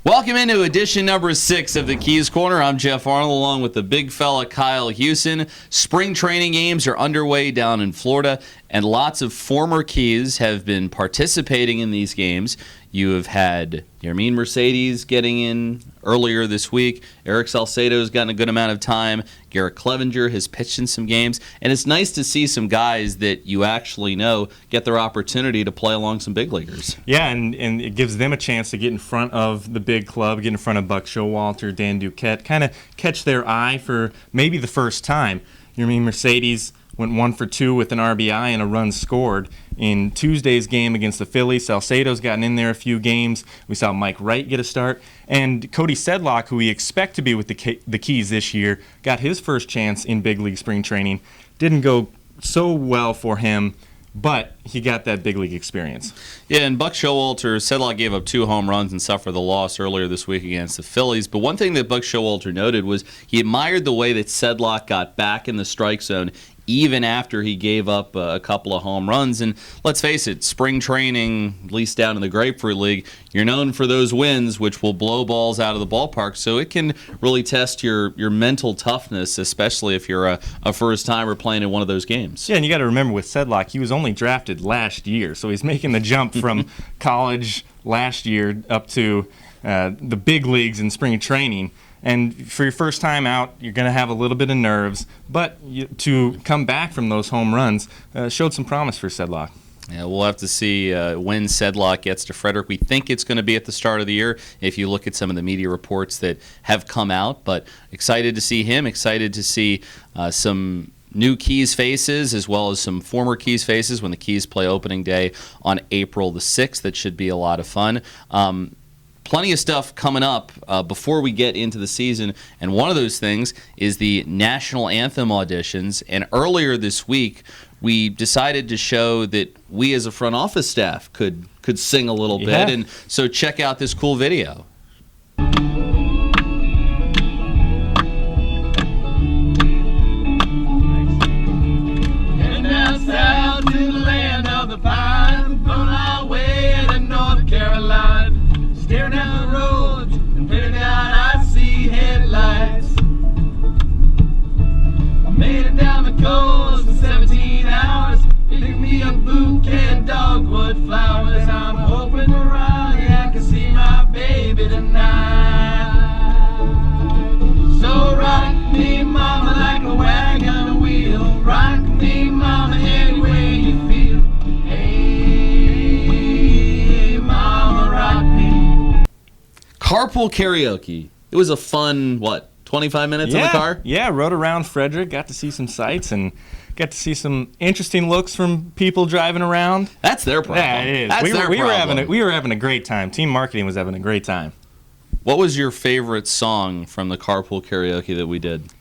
Welcome into edition number 6 of the Keys Corner. I'm Jeff Arnold along with the big fella Kyle Hewson. Spring training games are underway down in Florida, and lots of former Keys have been participating in these games. You have had Yermin Mercedes getting in earlier this week. Eric Salcedo's gotten a good amount of time. Garrett Clevenger has pitched in some games. And it's nice to see some guys that you actually know get their opportunity to play along some big leaguers. Yeah, and it gives them a chance to get in front of the big club, get in front of Buck Showalter, Dan Duquette, kind of catch their eye for maybe the first time. Yermin Mercedes went 1 for 2 with an RBI and a run scored in Tuesday's game against the Phillies. Salcedo's gotten in there a few games. We saw Mike Wright get a start. And Cody Sedlock, who we expect to be with the Keys this year, got his first chance in big league spring training. Didn't go so well for him, but he got that big league experience. Yeah, and Buck Showalter, Sedlock gave up 2 home runs and suffered the loss earlier this week against the Phillies. But one thing that Buck Showalter noted was he admired the way that Sedlock got back in the strike zone even after he gave up a couple of home runs. And let's face it, spring training, at least down in the Grapefruit League, you're known for those wins, which will blow balls out of the ballpark. So it can really test your mental toughness, especially if you're a first-timer playing in one of those games. Yeah, and you got to remember with Sedlock, he was only drafted last year, so he's making the jump from college last year up to the big leagues in spring training. And for your first time out, you're going to have a little bit of nerves, but to come back from those home runs showed some promise for Sedlock. Yeah, we'll have to see when Sedlock gets to Frederick. We think it's going to be at the start of the year if you look at some of the media reports that have come out. But excited to see him, excited to see some new Keys faces as well as some former Keys faces when the Keys play opening day on April the 6th. That should be a lot of fun. Plenty of stuff coming up before we get into the season, and one of those things is the national anthem auditions. And earlier this week, we decided to show that we as a front office staff could sing a little bit, and so check out this cool video. And now south to the land of the pine, on our way to North Carolina. Staring down the roads and figuring out I see headlights. I made it down the coast in 17 hours. Picked me a bouquet of dogwood flowers. I'm hoping to Raleigh I can see my baby tonight. So rock me, mama, like a wagon wheel. Rock me, mama, any way you feel. Hey, mama, rock me. Carpool karaoke. It was a fun, 25 minutes in the car? Yeah, rode around Frederick, got to see some sights, and got to see some interesting looks from people driving around. That's their problem. Yeah, it is. That's their problem. We were having a great time. Team marketing was having a great time. What was your favorite song from the carpool karaoke that we did?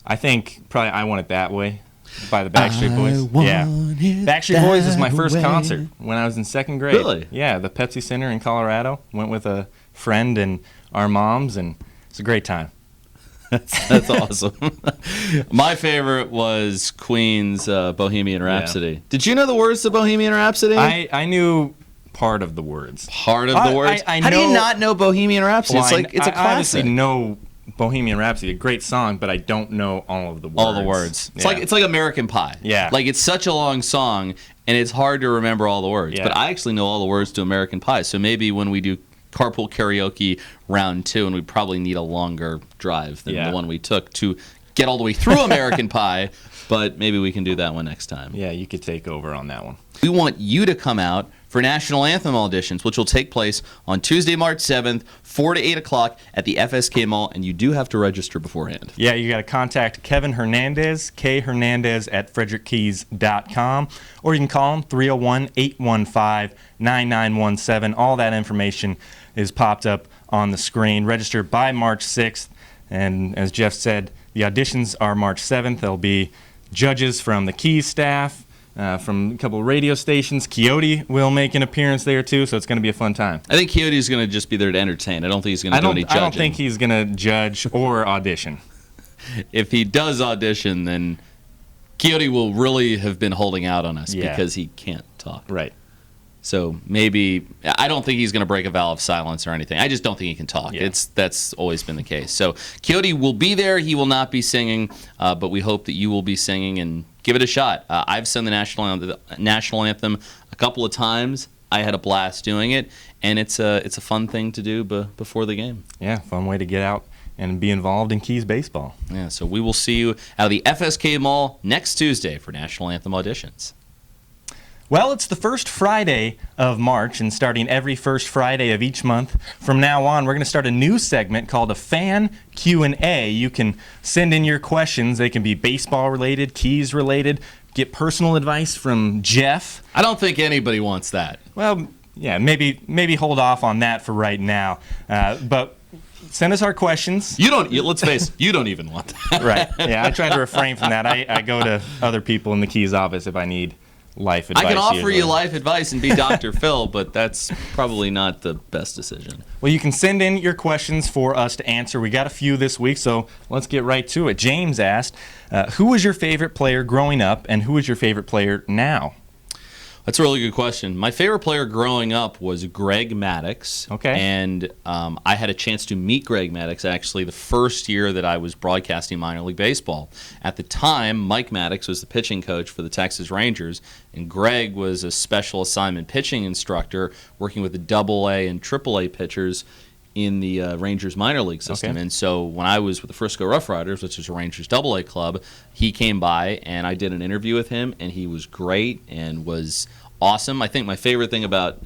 I think probably I Want It That Way by the Backstreet Boys. Yeah. Backstreet Boys was my first concert when I was in 2nd grade. Really? Yeah, the Pepsi Center in Colorado. Went with a friend and our moms, and it's a great time. That's awesome. My favorite was Queen's Bohemian Rhapsody. Yeah. Did you know the words to Bohemian Rhapsody? I knew part of the words. Part of the words? I How do you not know Bohemian Rhapsody? Well, it's a classic. I obviously know Bohemian Rhapsody, a great song, but I don't know all of the words. All the words. It's like American Pie. Yeah. Like, it's such a long song, and it's hard to remember all the words. Yeah. But I actually know all the words to American Pie, so maybe when we do carpool karaoke round 2, and we probably need a longer drive than the one we took to get all the way through American Pie, but maybe we can do that one next time. Yeah, you could take over on that one. We want you to come out for National Anthem auditions, which will take place on Tuesday, March 7th, 4 to 8 o'clock at the FSK Mall, and you do have to register beforehand. Yeah, you got to contact Kevin Hernandez, khernandez@frederickkeys.com, or you can call him 301-815-9917. All that information is popped up on the screen. Register by March 6th, and as Jeff said, the auditions are March 7th. There'll be judges from the Keys staff, from a couple of radio stations. Coyote will make an appearance there, too, so it's going to be a fun time. I think Coyote's going to just be there to entertain. I don't think he's going to do any judging. I don't think he's going to judge or audition. If he does audition, then Coyote will really have been holding out on us because he can't talk. Right. So maybe I don't think he's going to break a vow of silence or anything. I just don't think he can talk. Yeah. That's always been the case. So Coyote will be there. He will not be singing, but we hope that you will be singing and give it a shot. I've sung the national anthem a couple of times. I had a blast doing it, and it's a fun thing to do before the game. Yeah, fun way to get out and be involved in Keys baseball. Yeah, so we will see you out of the FSK Mall next Tuesday for National Anthem auditions. Well, it's the first Friday of March, and starting every first Friday of each month from now on, we're going to start a new segment called a Fan Q&A. You can send in your questions. They can be baseball-related, Keys-related, get personal advice from Jeff. I don't think anybody wants that. Well, yeah, maybe hold off on that for right now. But send us our questions. Let's face it, you don't even want that. Right. Yeah, I try to refrain from that. I go to other people in the Keys office if I need life advice. I can offer usually. you life advice and be Dr. Phil, but that's probably not the best decision. Well, you can send in your questions for us to answer. We got a few this week, so let's get right to it. James asked, who was your favorite player growing up, and who is your favorite player now? That's a really good question. My favorite player growing up was Greg Maddux. Okay. And I had a chance to meet Greg Maddux actually the first year that I was broadcasting minor league baseball. At the time, Mike Maddux was the pitching coach for the Texas Rangers, and Greg was a special assignment pitching instructor working with the AA and AAA pitchers in the Rangers minor league system. Okay. And so when I was with the Frisco Rough Riders, which is a Rangers AA club, he came by and I did an interview with him, and he was great and was awesome. I think my favorite thing about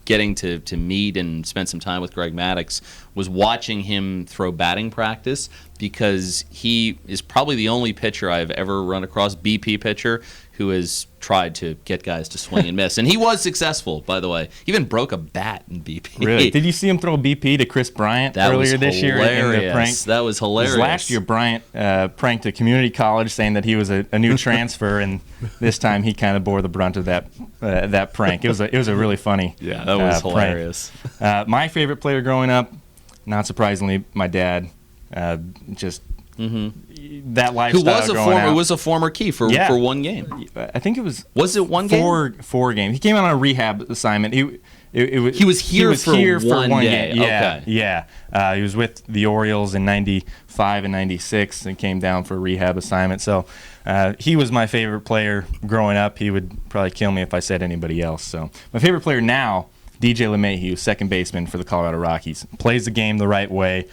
getting to meet and spend some time with Greg Maddux was watching him throw batting practice, because he is probably the only pitcher I've ever run across, BP pitcher, who has tried to get guys to swing and miss. And he was successful, by the way. He even broke a bat in BP. Really? Did you see him throw BP to Chris Bryant earlier this year in the prank? That was hilarious. Last year, Bryant pranked a community college saying that he was a new transfer, and this time he kind of bore the brunt of that prank. It was a really funny that was hilarious. My favorite player growing up, not surprisingly, my dad. That lifestyle. Who was a former Key for one game. I think it was. Was it one game? Four games. He came out on a rehab assignment. He was here for one game. Yeah, okay. Yeah. He was with the Orioles in '95 and '96 and came down for a rehab assignment. So he was my favorite player growing up. He would probably kill me if I said anybody else. So my favorite player now, DJ LeMahieu, second baseman for the Colorado Rockies, plays the game the right way.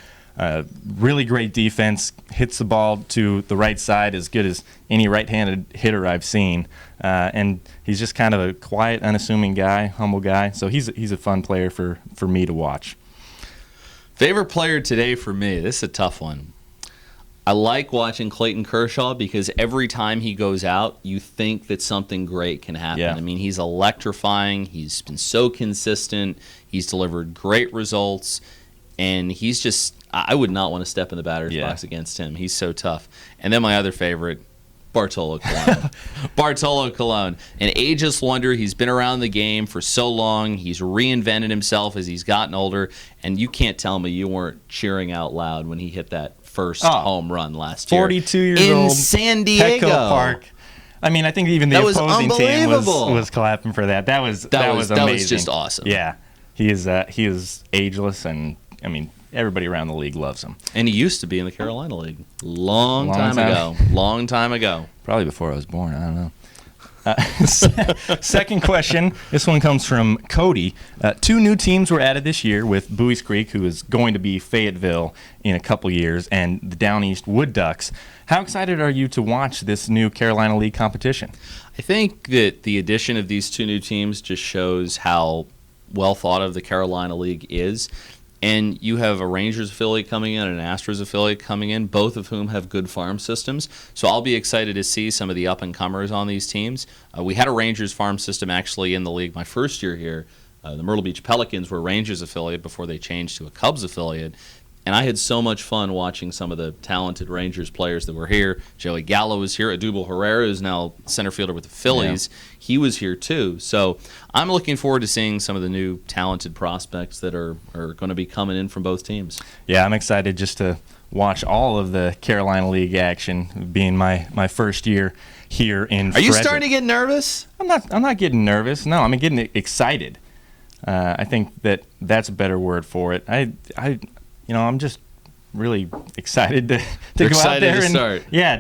Really great defense, hits the ball to the right side as good as any right-handed hitter I've seen, and he's just kind of a quiet, unassuming guy, humble guy. So he's a fun player for me to watch. Favorite player today for me, this is a tough one. I like watching Clayton Kershaw because every time he goes out, you think that something great can happen. Yeah. I mean, he's electrifying. He's been so consistent. He's delivered great results. And he's just, I would not want to step in the batter's box against him. He's so tough. And then my other favorite, Bartolo Colon. Bartolo Colon, an ageless wonder. He's been around the game for so long. He's reinvented himself as he's gotten older. And you can't tell me you weren't cheering out loud when he hit that first home run last year. 42 years old. In San Diego. Petco Park. I mean, I think even the opposing team was clapping for that. That was amazing. That was just awesome. Yeah. He is ageless, and I mean, everybody around the league loves him. And he used to be in the Carolina League. Long time ago. Probably before I was born. I don't know. Second question. This one comes from Cody. 2 new teams were added this year with Bowie's Creek, who is going to be Fayetteville in a couple years, and the Down East Wood Ducks. How excited are you to watch this new Carolina League competition? I think that the addition of these 2 new teams just shows how well thought of the Carolina League is. And you have a Rangers affiliate coming in and an Astros affiliate coming in, both of whom have good farm systems. So I'll be excited to see some of the up-and-comers on these teams. We had a Rangers farm system actually in the league my first year here. The Myrtle Beach Pelicans were a Rangers affiliate before they changed to a Cubs affiliate. And I had so much fun watching some of the talented Rangers players that were here. Joey Gallo was here. Adubel Herrera is now center fielder with the Phillies. Yeah. He was here too. So I'm looking forward to seeing some of the new talented prospects that are going to be coming in from both teams. Yeah, I'm excited just to watch all of the Carolina League action, being my first year here in Are you Frederick. starting to get nervous? I'm not getting nervous. No, I'm getting excited. I think that's a better word for it. I'm just really excited to go out there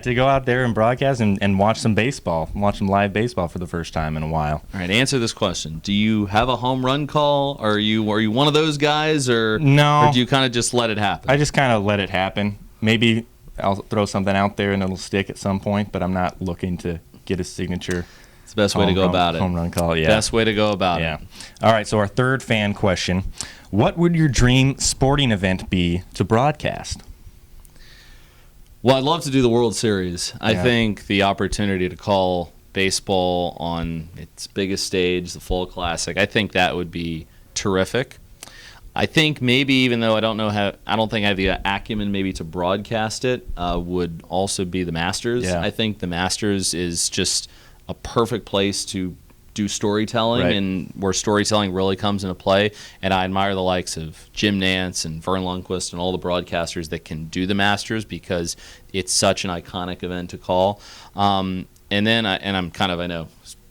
to go out there and broadcast and watch some live baseball for the first time in a while. All right, answer this question. Do you have a home run call? Are you one of those guys, or no? Or do you kind of just let it happen? I just kind of let it happen. Maybe I'll throw something out there and it'll stick at some point, but I'm not looking to get a signature. It's the best way to go about it. Home run call, yeah. Best way to go about it. All right, so our third fan question. What would your dream sporting event be to broadcast? Well, I'd love to do the World Series. I think the opportunity to call baseball on its biggest stage, the Fall Classic, I think that would be terrific. I think maybe, even though I don't think I have the acumen maybe to broadcast it, would also be the Masters. Yeah. I think the Masters is just a perfect place to do storytelling, and where storytelling really comes into play. And I admire the likes of Jim Nantz and Vern Lundquist and all the broadcasters that can do the Masters, because it's such an iconic event to call. And then I'm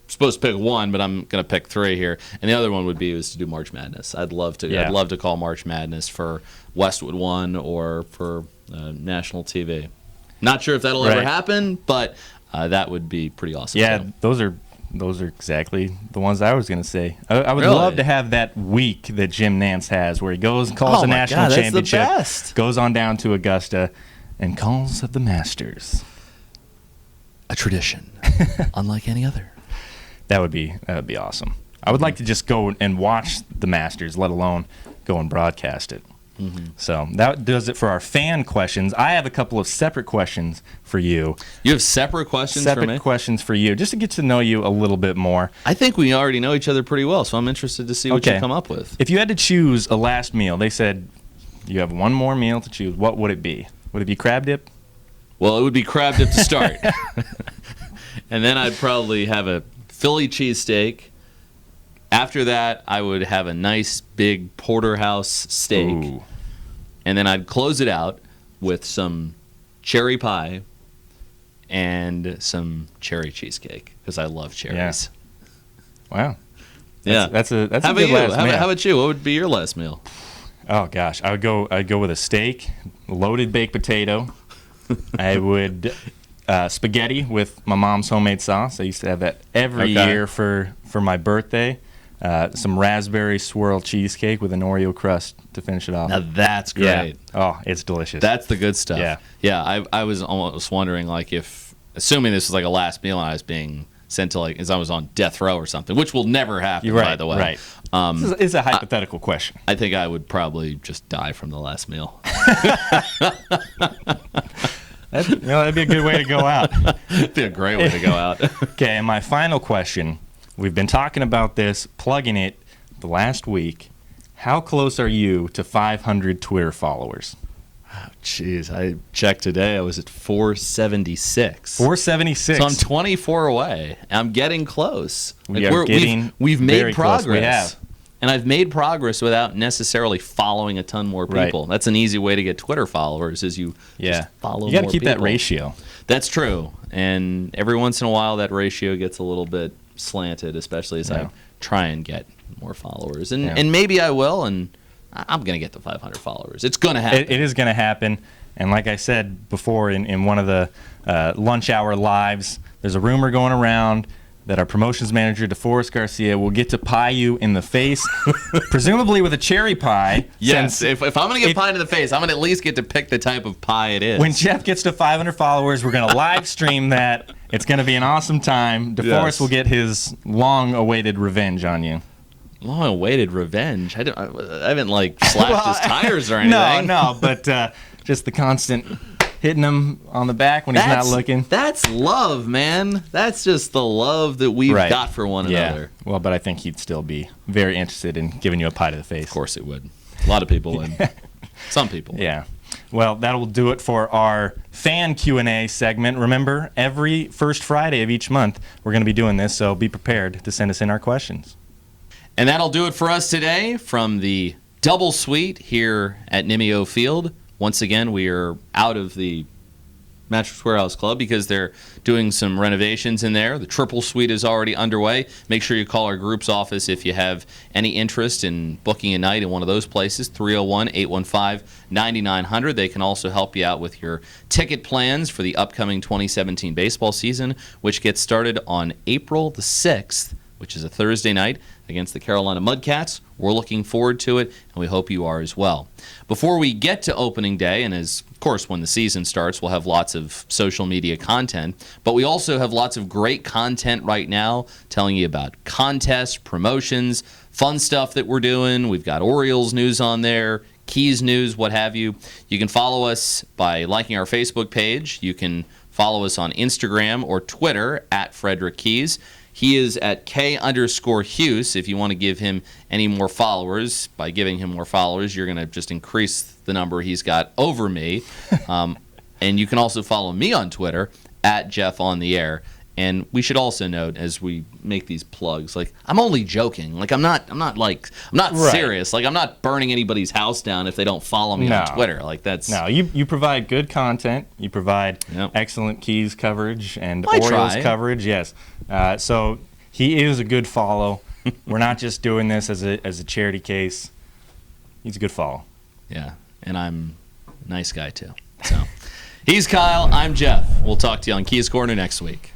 supposed to pick one, but I'm going to pick three here. And the other one would be to do March Madness. I'd love to call March Madness for Westwood One or for national TV. Not sure if that'll ever happen, but that would be pretty awesome. Yeah, too. Those are exactly the ones I was going to say. I would love to have that week that Jim Nantz has, where he goes and calls the national championship, that's the best. Goes on down to Augusta, and calls of the Masters. A tradition, unlike any other. That would be awesome. I would like to just go and watch the Masters, let alone go and broadcast it. Mm-hmm. So that does it for our fan questions. I have a couple of separate questions for you. You have separate questions for me? Separate questions for you, just to get to know you a little bit more. I think we already know each other pretty well, so I'm interested to see what you come up with. If you had to choose a last meal, they said you have one more meal to choose, what would it be? Would it be crab dip? Well, it would be crab dip to start. And then I'd probably have a Philly cheesesteak. After that, I would have a nice big porterhouse steak. Ooh. And then I'd close it out with some cherry pie and some cherry cheesecake, because I love cherries. Yeah. Wow. That's a how good last meal. How about you? What would be your last meal? Oh gosh, I'd go with a steak, loaded baked potato. I would spaghetti with my mom's homemade sauce. I used to have that every year for my birthday. Some raspberry swirl cheesecake with an Oreo crust to finish it off. Now that's great. Yeah. Oh, it's delicious. That's the good stuff. Yeah. Yeah, I was almost wondering, like, if, assuming this was like a last meal and I was being sent to, like, as I was on death row or something, which will never happen, by the way. Right. It's a hypothetical question. I think I would probably just die from the last meal. That'd be a good way to go out. It'd be a great way to go out. Okay, and my final question. We've been talking about this, plugging it the last week. How close are you to 500 Twitter followers? Oh, jeez, I checked today. I was at 476. 476. So I'm 24 away. I'm getting close. We've made progress. We have. And I've made progress without necessarily following a ton more people. Right. That's an easy way to get Twitter followers, is you just follow more people. You got to keep that ratio. That's true. And every once in a while, that ratio gets a little bit slanted, especially as I try and get more followers. And maybe I will, and I'm going to get to 500 followers. It's going to happen. It is going to happen. And like I said before in one of the lunch hour lives, there's a rumor going around that our promotions manager, DeForest Garcia, will get to pie you in the face, presumably with a cherry pie. Yes, if I'm going to get pie in the face, I'm going to at least get to pick the type of pie it is. When Jeff gets to 500 followers, we're going to live stream that. It's going to be an awesome time. DeForest will get his long-awaited revenge on you. Long-awaited revenge? I haven't, like, slashed his tires or anything. No, but just the constant hitting him on the back when he's not looking. That's love, man. That's just the love that we've got for one another. Well, but I think he'd still be very interested in giving you a pie to the face. Of course it would. A lot of people would. Some people. Yeah. Well, that'll do it for our fan Q&A segment. Remember, every first Friday of each month, we're going to be doing this, so be prepared to send us in our questions. And that'll do it for us today from the Double Suite here at Nimio Field. Once again, we are out of the Mattress Warehouse Club because they're doing some renovations in there. The triple suite is already underway. Make sure you call our group's office if you have any interest in booking a night in one of those places, 301-815-9900. They can also help you out with your ticket plans for the upcoming 2017 baseball season, which gets started on April the 6th, which is a Thursday night, against the Carolina Mudcats. We're looking forward to it, and we hope you are as well. Before we get to opening day, and as of course when the season starts, we'll have lots of social media content, but we also have lots of great content right now telling you about contests, promotions, fun stuff that we're doing. We've got Orioles news on there, Keys news, what have you. You can follow us by liking our Facebook page. You can follow us on Instagram or Twitter at Frederick Keys. He is at K_Hughes. If you want to give him any more followers, by giving him more followers, you're going to just increase the number he's got over me. And you can also follow me on Twitter at Jeff on the Air. And we should also note as we make these plugs, like I'm only joking. Like I'm not right. Serious. Like I'm not burning anybody's house down if they don't follow me on Twitter. Like that's no. You provide good content. You provide excellent Keys coverage and Orioles coverage. Yes. So he is a good follow. We're not just doing this as a charity case. He's a good follow. Yeah, and I'm a nice guy too. So he's Kyle. I'm Jeff. We'll talk to you on Keys Corner next week.